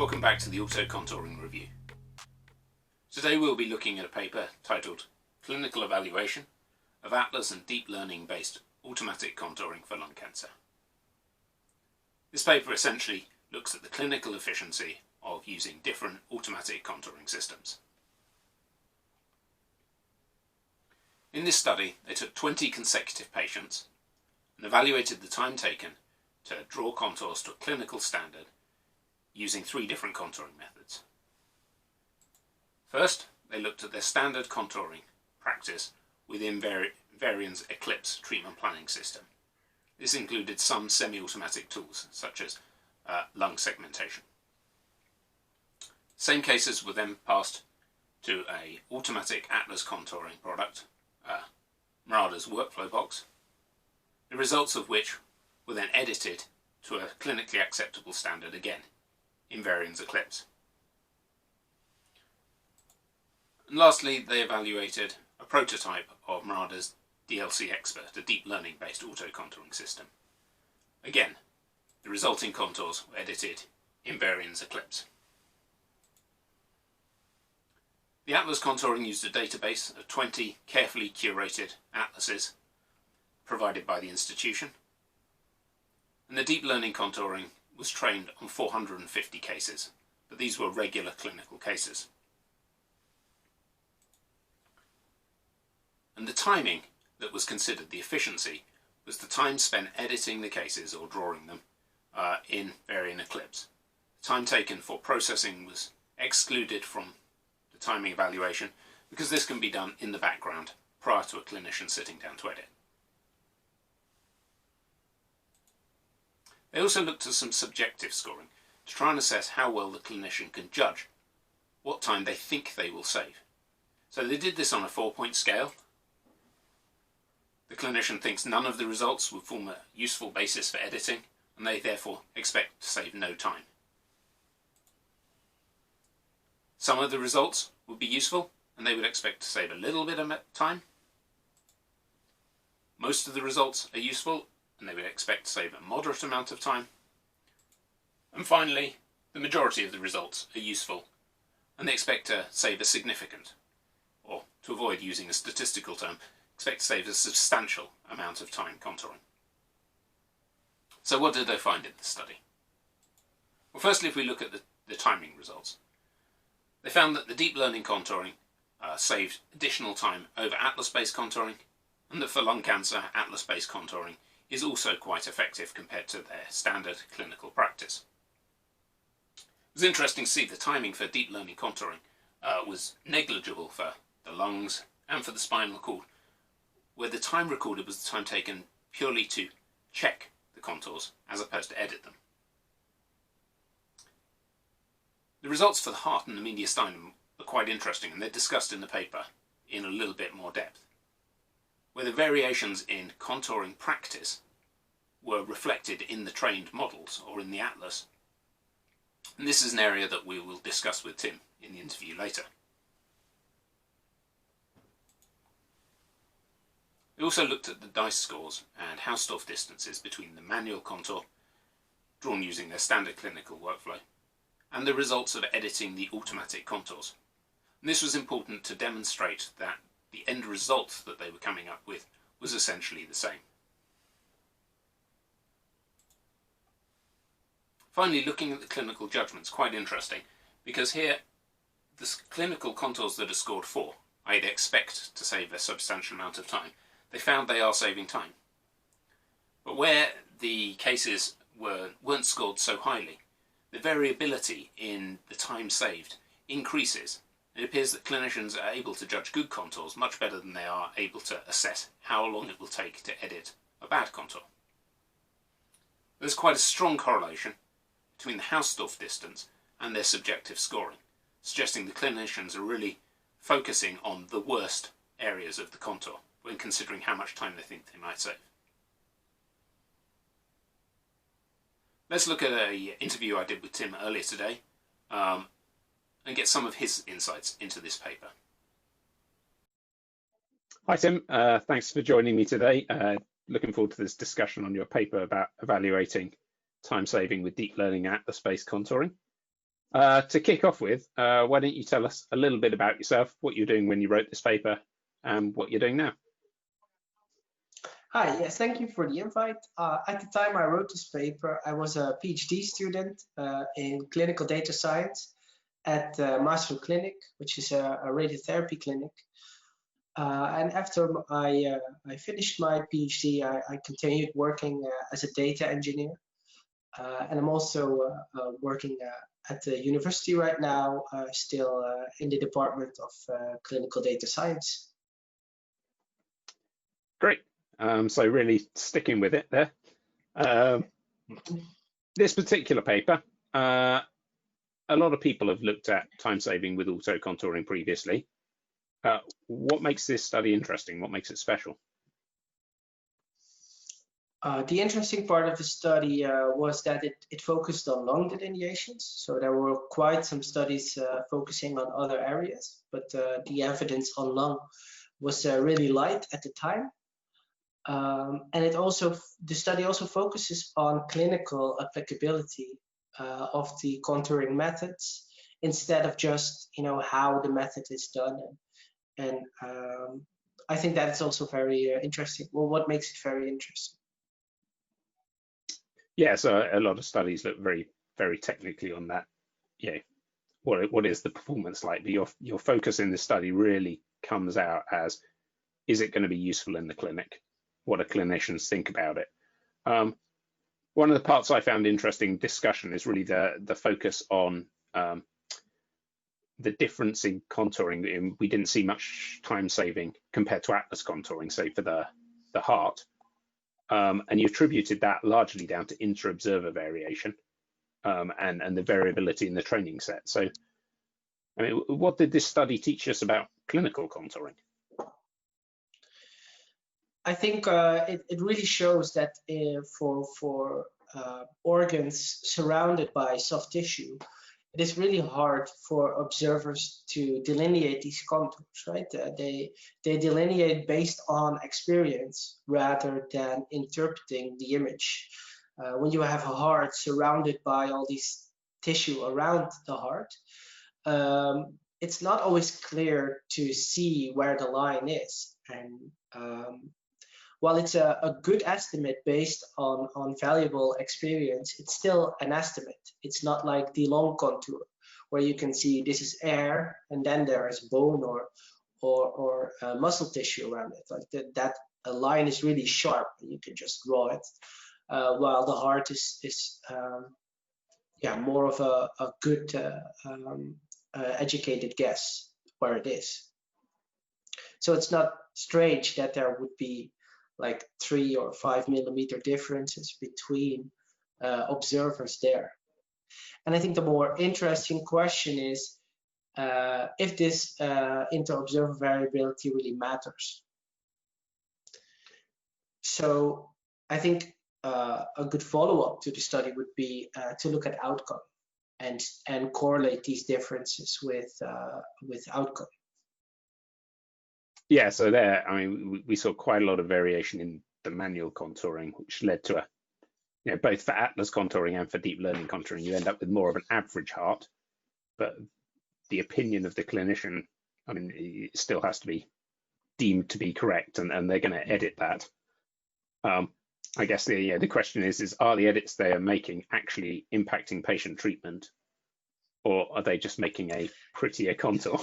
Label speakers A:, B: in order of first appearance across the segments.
A: Welcome back to the Auto Contouring Review. Today we'll be looking at a paper titled Clinical Evaluation of Atlas and Deep Learning Based Automatic Contouring for Lung Cancer. This paper essentially looks at the clinical efficiency of using different automatic contouring systems. In this study, they took 20 consecutive patients and evaluated the time taken to draw contours to a clinical standard using 3 different contouring methods. First, they looked at their standard contouring practice within Varian's Eclipse treatment planning system. This included some semi-automatic tools such as lung segmentation. Same cases were then passed to an automatic Atlas contouring product, Mirada's workflow box, the results of which were then edited to a clinically acceptable standard again in Varian's Eclipse. And lastly, they evaluated a prototype of Mirada's DLC Expert, a deep learning based auto contouring system. Again, the resulting contours were edited in Varian's Eclipse. The Atlas contouring used a database of 20 carefully curated atlases provided by the institution, and the deep learning contouring was trained on 450 cases, but these were regular clinical cases. And the timing that was considered the efficiency was the time spent editing the cases or drawing them in Varian Eclipse. The time taken for processing was excluded from the timing evaluation because this can be done in the background prior to a clinician sitting down to edit. They also looked at some subjective scoring to try and assess how well the clinician can judge what time they think they will save. So they did this on a 4-point scale. The clinician thinks none of the results would form a useful basis for editing, and they therefore expect to save no time. Some of the results would be useful, and they would expect to save a little bit of time. Most of the results are useful, and they would expect to save a moderate amount of time. And finally, the majority of the results are useful, and they expect to save a significant, or to avoid using a statistical term, expect to save a substantial amount of time contouring. So what did they find in this study? Well, firstly, if we look at the timing results, they found that the deep learning contouring saved additional time over Atlas-based contouring, and that for lung cancer, Atlas-based contouring is also quite effective compared to their standard clinical practice. It was interesting to see the timing for deep learning contouring was negligible for the lungs and for the spinal cord, where the time recorded was the time taken purely to check the contours as opposed to edit them. The results for the heart and the mediastinum are quite interesting, and they're discussed in the paper in a little bit more depth, where the variations in contouring practice were reflected in the trained models or in the atlas. And this is an area that we will discuss with Tim in the interview later. We also looked at the DICE scores and Hausdorff distances between the manual contour, drawn using their standard clinical workflow, and the results of editing the automatic contours. And this was important to demonstrate that the end result that they were coming up with was essentially the same. Finally, looking at the clinical judgments, quite interesting, because here the clinical contours that are scored 4, i.e. they expect to save a substantial amount of time, they found they are saving time. But where the cases weren't scored so highly, the variability in the time saved increases. It appears that clinicians are able to judge good contours much better than they are able to assess how long it will take to edit a bad contour. There's quite a strong correlation between the Hausdorff distance and their subjective scoring, suggesting the clinicians are really focusing on the worst areas of the contour when considering how much time they think they might save. Let's look at an interview I did with Tim earlier today and get some of his insights into this paper.
B: Hi Tim, thanks for joining me today. Looking forward to this discussion on your paper about evaluating time saving with deep learning Atlas-based contouring. To kick off with, why don't you tell us a little bit about yourself, what you're doing when you wrote this paper, and what you're doing now?
C: Hi, yes, thank you for the invite. At the time I wrote this paper, I was a PhD student in clinical data science at Master Clinic, which is a radiotherapy clinic. And after I finished my PhD, I continued working as a data engineer. And I'm also working at the university right now, still in the Department of Clinical Data Science.
B: Great. So really sticking with it there. This particular paper, a lot of people have looked at time saving with auto contouring previously. What makes this study interesting? What makes it special?
C: The interesting part of the study was that it focused on lung delineations. So there were quite some studies focusing on other areas, but the evidence on lung was really light at the time. And the study also focuses on clinical applicability of the contouring methods instead of just how the method is done. And I think that is also very interesting. Well, what makes it very interesting?
B: Yeah, so a lot of studies look very, very technically on that. Yeah, what is the performance like? But your focus in this study really comes out as, is it going to be useful in the clinic? What do clinicians think about it? One of the parts I found interesting discussion is really the focus on the difference in contouring. We didn't see much time saving compared to Atlas contouring, say for the heart. And you attributed that largely down to inter-observer variation and the variability in the training set. So, I mean, what did this study teach us about clinical contouring?
C: I think it really shows that for organs surrounded by soft tissue, it is really hard for observers to delineate these contours, right? They delineate based on experience rather than interpreting the image. When you have a heart surrounded by all these tissue around the heart, it's not always clear to see where the line is. And while it's a good estimate based on valuable experience, it's still an estimate. It's not like the lung contour, where you can see this is air and then there is bone or muscle tissue around it. Like that a line is really sharp and you can just draw it. While the heart is more of a good educated guess where it is. So it's not strange that there would be like 3 or 5 millimeter differences between observers there. And I think the more interesting question is if this inter-observer variability really matters. So I think a good follow-up to the study would be to look at outcome and correlate these differences with outcome.
B: Yeah, so there, I mean, we saw quite a lot of variation in the manual contouring, which led to both for Atlas contouring and for deep learning contouring, you end up with more of an average heart, but the opinion of the clinician, I mean, it still has to be deemed to be correct, and they're going to edit that. I guess the question is are the edits they are making actually impacting patient treatment, or are they just making a prettier contour?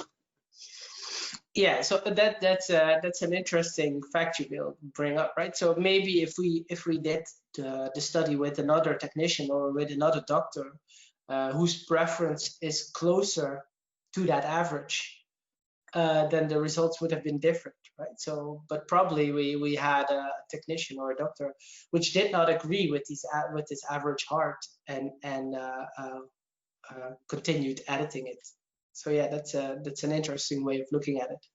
C: Yeah, so that's an interesting fact you will bring up, right? So maybe if we did the study with another technician or with another doctor whose preference is closer to that average, then the results would have been different, right? So, but probably we had a technician or a doctor which did not agree with this average heart and continued editing it. So yeah, that's an interesting way of looking at it.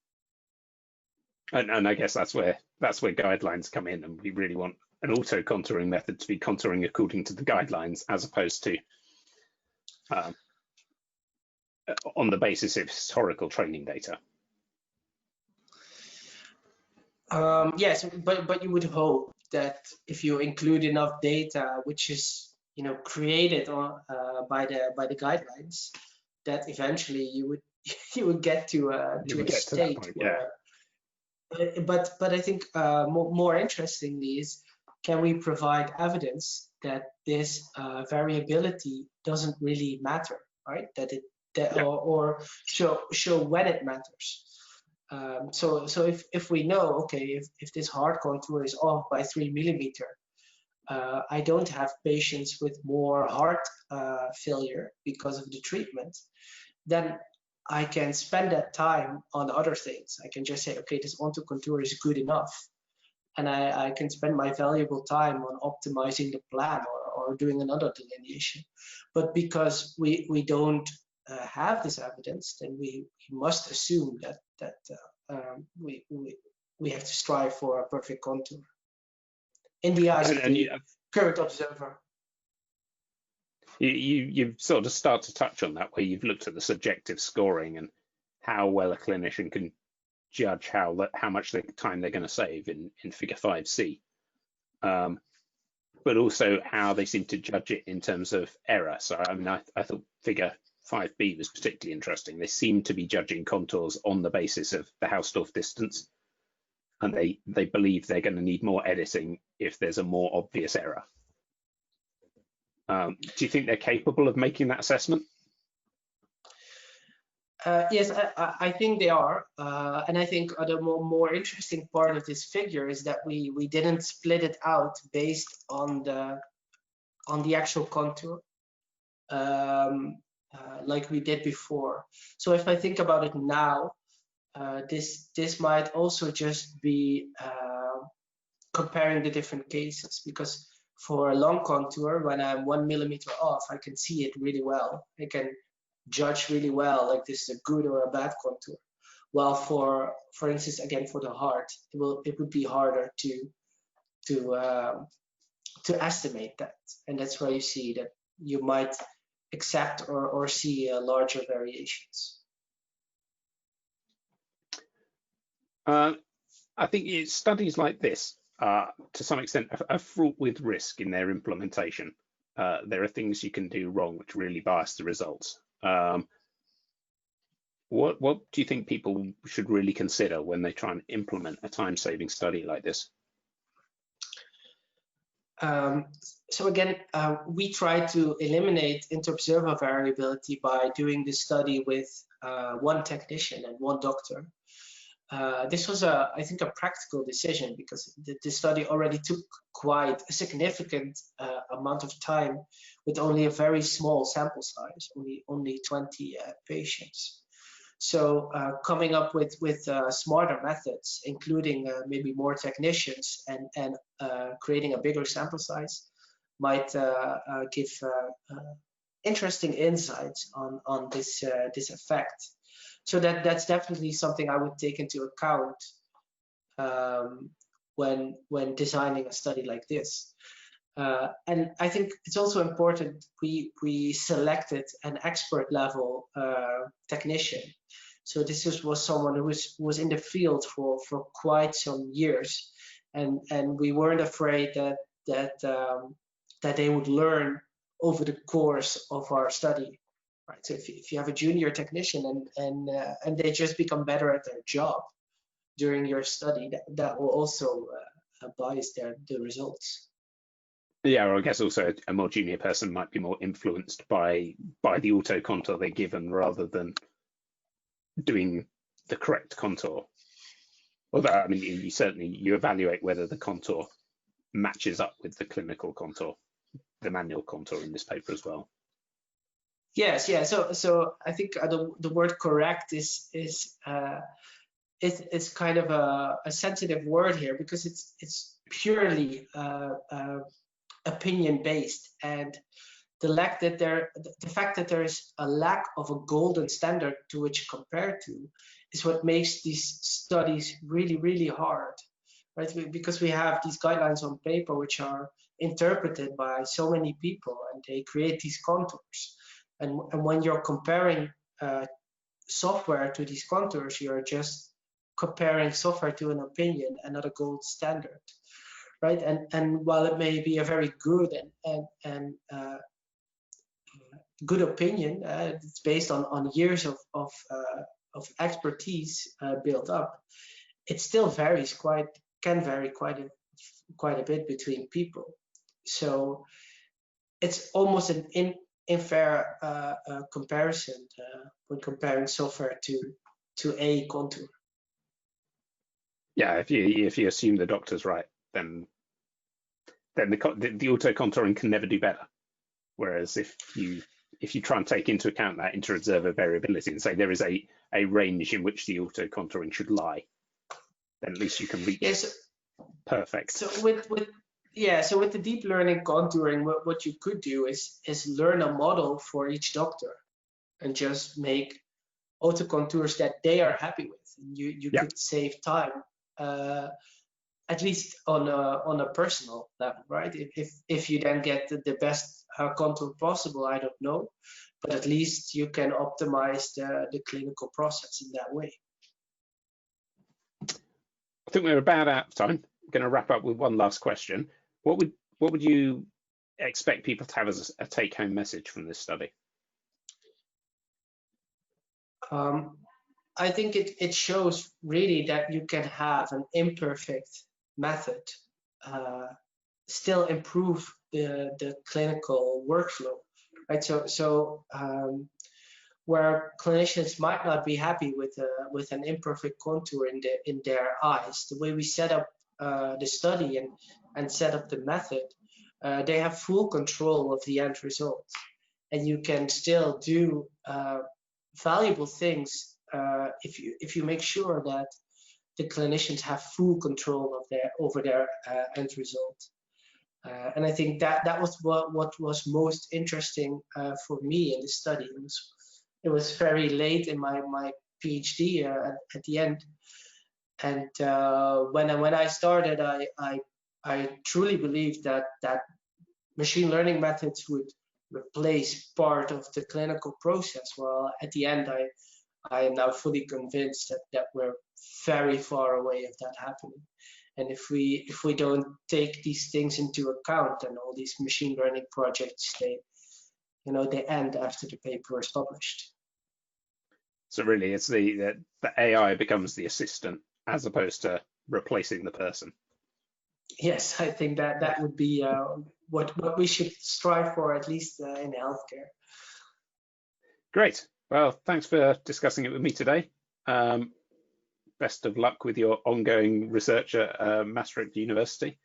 B: And I guess that's where guidelines come in, and we really want an auto contouring method to be contouring according to the guidelines, as opposed to on the basis of historical training data.
C: Yes, but you would hope that if you include enough data, which is created by the guidelines, that eventually you would get to a state
B: point,
C: where. But I think more interestingly is, can we provide evidence that this variability doesn't really matter, right? Or show when it matters. So if we know, okay, if this heart contour is off by 3 millimeter, I don't have patients with more heart failure because of the treatment, then I can spend that time on other things. I can just say, okay, this onto contour is good enough. And I can spend my valuable time on optimizing the plan or doing another delineation. But because we don't have this evidence, then we must assume that we have to strive for a perfect contour in the eyes of the current observer.
B: You've sort of started to touch on that, where you've looked at the subjective scoring and how well a clinician can judge how much time they're going to save in figure 5C, but also how they seem to judge it in terms of error. So I mean, I thought figure 5B was particularly interesting. They seem to be judging contours on the basis of the Hausdorff distance, and they believe they're going to need more editing if there's a more obvious error. Do you think they're capable of making that assessment?
C: Yes, I think they are, and I think the more interesting part of this figure is that we didn't split it out based on the actual contour, like we did before. So if I think about it now, this might also just be comparing the different cases, because for a long contour, when I'm 1 millimeter off, I can see it really well. I can judge really well, like this is a good or a bad contour. While for instance, again, for the heart, it would be harder to estimate that, and that's why you see that you might accept or see larger variations.
B: I think studies like this, to some extent, are fraught with risk in their implementation. There are things you can do wrong which really bias the results. What do you think people should really consider when they try and implement a time-saving study like this?
C: So again, we try to eliminate inter-observer variability by doing this study with one technician and one doctor. This was, I think, a practical decision, because the study already took quite a significant amount of time with only a very small sample size, only 20 patients. So coming up with smarter methods, including maybe more technicians and creating a bigger sample size, might give interesting insights on this effect. So that's definitely something I would take into account when designing a study like this. And I think it's also important we selected an expert level technician. So this was someone who was in the field for quite some years, and we weren't afraid that they would learn over the course of our study. Right. So if you have a junior technician and they just become better at their job during your study, that will also bias the results.
B: Yeah, or I guess also a more junior person might be more influenced by the auto contour they're given rather than doing the correct contour. Although, I mean, you evaluate whether the contour matches up with the clinical contour, the manual contour in this paper as well.
C: Yes, yeah. So I think the word correct is kind of a sensitive word here, because it's purely opinion based, and the fact that there is a lack of a golden standard to which compare to is what makes these studies really, really hard, right? Because we have these guidelines on paper which are interpreted by so many people, and they create these contours. And when you're comparing software to these contours, you're just comparing software to an opinion and not a gold standard, right? And while it may be a very good and good opinion, it's based on years of expertise built up. It still can vary quite a bit between people. So it's almost an unfair comparison when comparing software to a contour.
B: Yeah, if you assume the doctor's right, then the auto contouring can never do better. Whereas if you try and take into account that inter-observer variability and say there is a range in which the auto contouring should lie, then at least you can reach perfect.
C: So with the deep learning contouring, what you could do is learn a model for each doctor and just make auto contours that they are happy with. And you could save time, at least on a personal level, right? If you then get the best contour possible, I don't know, but at least you can optimize the clinical process in that way.
B: I think we're about out of time. I'm going to wrap up with one last question. What would you expect people to have as a take-home message from this study?
C: I think it shows really that you can have an imperfect method still improve the clinical workflow, right? So where clinicians might not be happy with an imperfect contour in their eyes, the way we set up the study and set up the method, they have full control of the end result, and you can still do valuable things if you make sure that the clinicians have full control of over their end result. And I think that was what was most interesting for me in the study. It was very late in my PhD at the end, and when I started, I truly believed that machine learning methods would replace part of the clinical process. Well, at the end, I am now fully convinced that we're very far away of that happening. And if we don't take these things into account, then all these machine learning projects, they end after the paper is published.
B: So really, it's the AI becomes the assistant as opposed to replacing the person.
C: Yes, I think that would be what we should strive for, at least in healthcare.
B: Great. Well, thanks for discussing it with me today. Best of luck with your ongoing research at Maastricht University.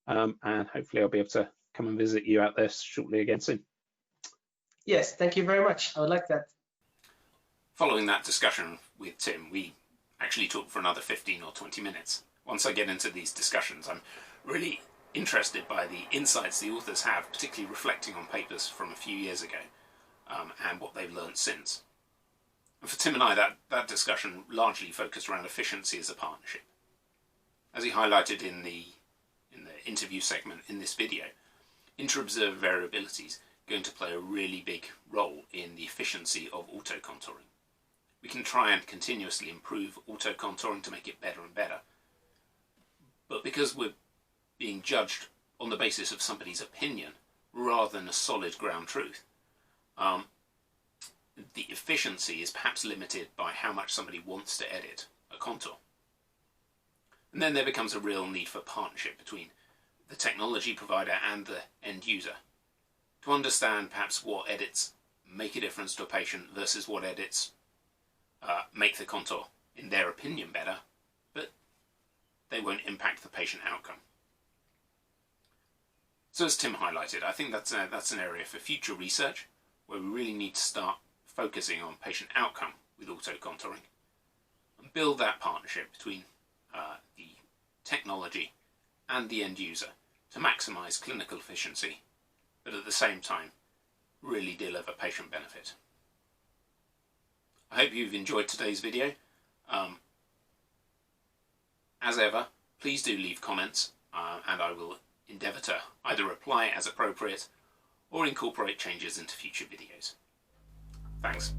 B: And hopefully I'll be able to come and visit you out there shortly again soon.
C: Yes, thank you very much. I would like that.
A: Following that discussion with Tim, we actually talked for another 15 or 20 minutes. Once I get into these discussions, I'm really interested by the insights the authors have, particularly reflecting on papers from a few years ago and what they've learned since. And for Tim and I, that discussion largely focused around efficiency as a partnership. As he highlighted in the interview segment in this video, inter-observer variability is going to play a really big role in the efficiency of auto-contouring. We can try and continuously improve auto-contouring to make it better and better. But because we're being judged on the basis of somebody's opinion rather than a solid ground truth, the efficiency is perhaps limited by how much somebody wants to edit a contour. And then there becomes a real need for partnership between the technology provider and the end user to understand perhaps what edits make a difference to a patient versus what edits make the contour, in their opinion, better, but they won't impact the patient outcome. So as Tim highlighted, I think that's an area for future research where we really need to start focusing on patient outcome with auto-contouring and build that partnership between the technology and the end user to maximize clinical efficiency, but at the same time really deliver patient benefit. I hope you've enjoyed today's video. As ever, please do leave comments and I will endeavour to either reply as appropriate or incorporate changes into future videos. Thanks.